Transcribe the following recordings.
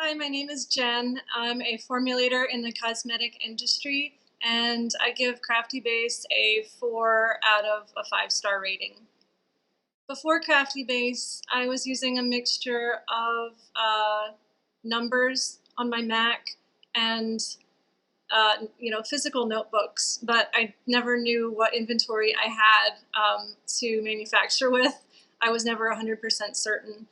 Hi, my name is Jen. I'm a formulator in the cosmetic industry, and I give Craftybase a 4 out of a 5-star rating. Before Craftybase, I was using a mixture of numbers on my Mac and physical notebooks, but I never knew what inventory I had to manufacture with. I was never 100% certain.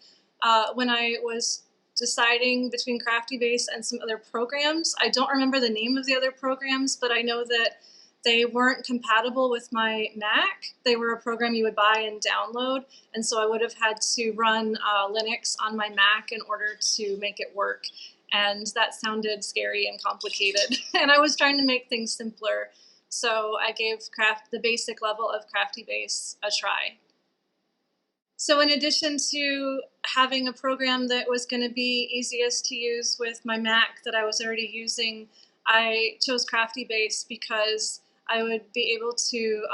When I was deciding between Craftybase and some other programs, I don't remember the name of the other programs, but I know that they weren't compatible with my Mac. They were a program you would buy and download, and so I would have had to run Linux on my Mac in order to make it work. And that sounded scary and complicated. And I was trying to make things simpler. So I gave the basic level of Craftybase a try. So in addition to having a program that was going to be easiest to use with my Mac that I was already using, I chose Craftybase because I would be able to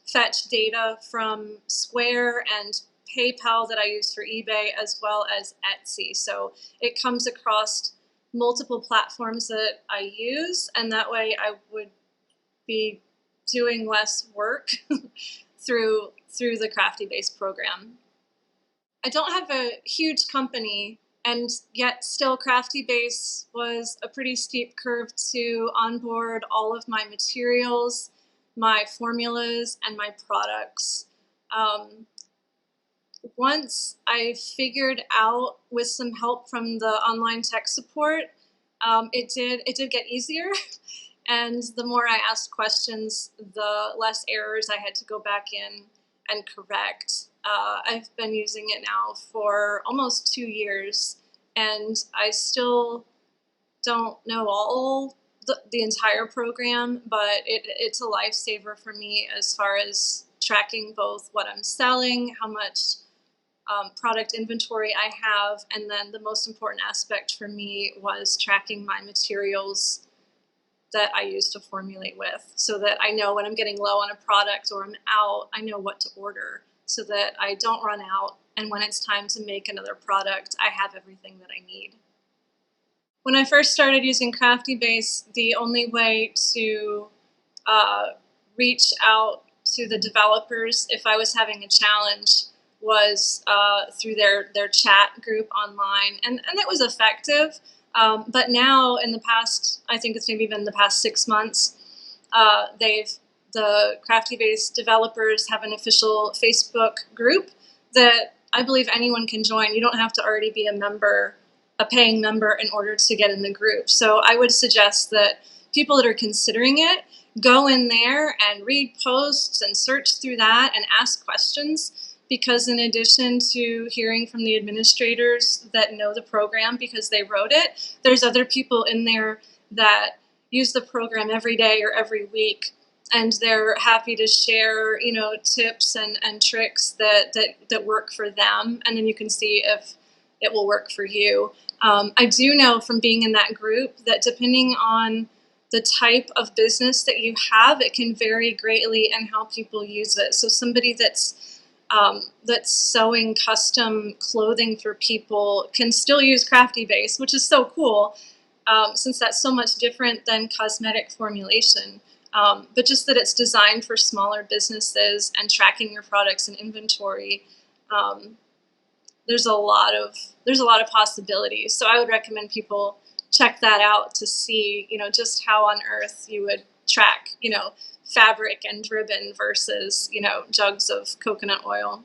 fetch data from Square and PayPal that I use for eBay, as well as Etsy. So it comes across multiple platforms that I use, and that way I would be doing less work through the Craftybase program. I don't have a huge company, and yet still Craftybase was a pretty steep curve to onboard all of my materials, my formulas, and my products. Once I figured out, with some help from the online tech support, it did get easier. And the more I asked questions, the less errors I had to go back in and correct. I've been using it now for almost 2 years, and I still don't know all the entire program, but it's a lifesaver for me as far as tracking both what I'm selling, how much product inventory I have, and then the most important aspect for me was tracking my materials that I use to formulate with, so that I know when I'm getting low on a product or I'm out, I know what to order so that I don't run out, and when it's time to make another product, I have everything that I need. When I first started using Craftybase, the only way to reach out to the developers if I was having a challenge was through their chat group online, and it was effective. But now, in the past, I think it's maybe been the past 6 months, the Craftybase developers have an official Facebook group that I believe anyone can join. You don't have to already be a paying member, in order to get in the group. So I would suggest that people that are considering it go in there and read posts and search through that and ask questions, because in addition to hearing from the administrators that know the program because they wrote it, there's other people in there that use the program every day or every week, and they're happy to share, tips and tricks that work for them, and then you can see if it will work for you. I do know from being in that group that depending on the type of business that you have, it can vary greatly in how people use it. So somebody that's sewing custom clothing for people can still use Craftybase, which is so cool, since that's so much different than cosmetic formulation. But just that it's designed for smaller businesses and tracking your products and inventory, there's a lot of possibilities. So I would recommend people check that out to see, just how on earth you would track, fabric and ribbon versus, jugs of coconut oil.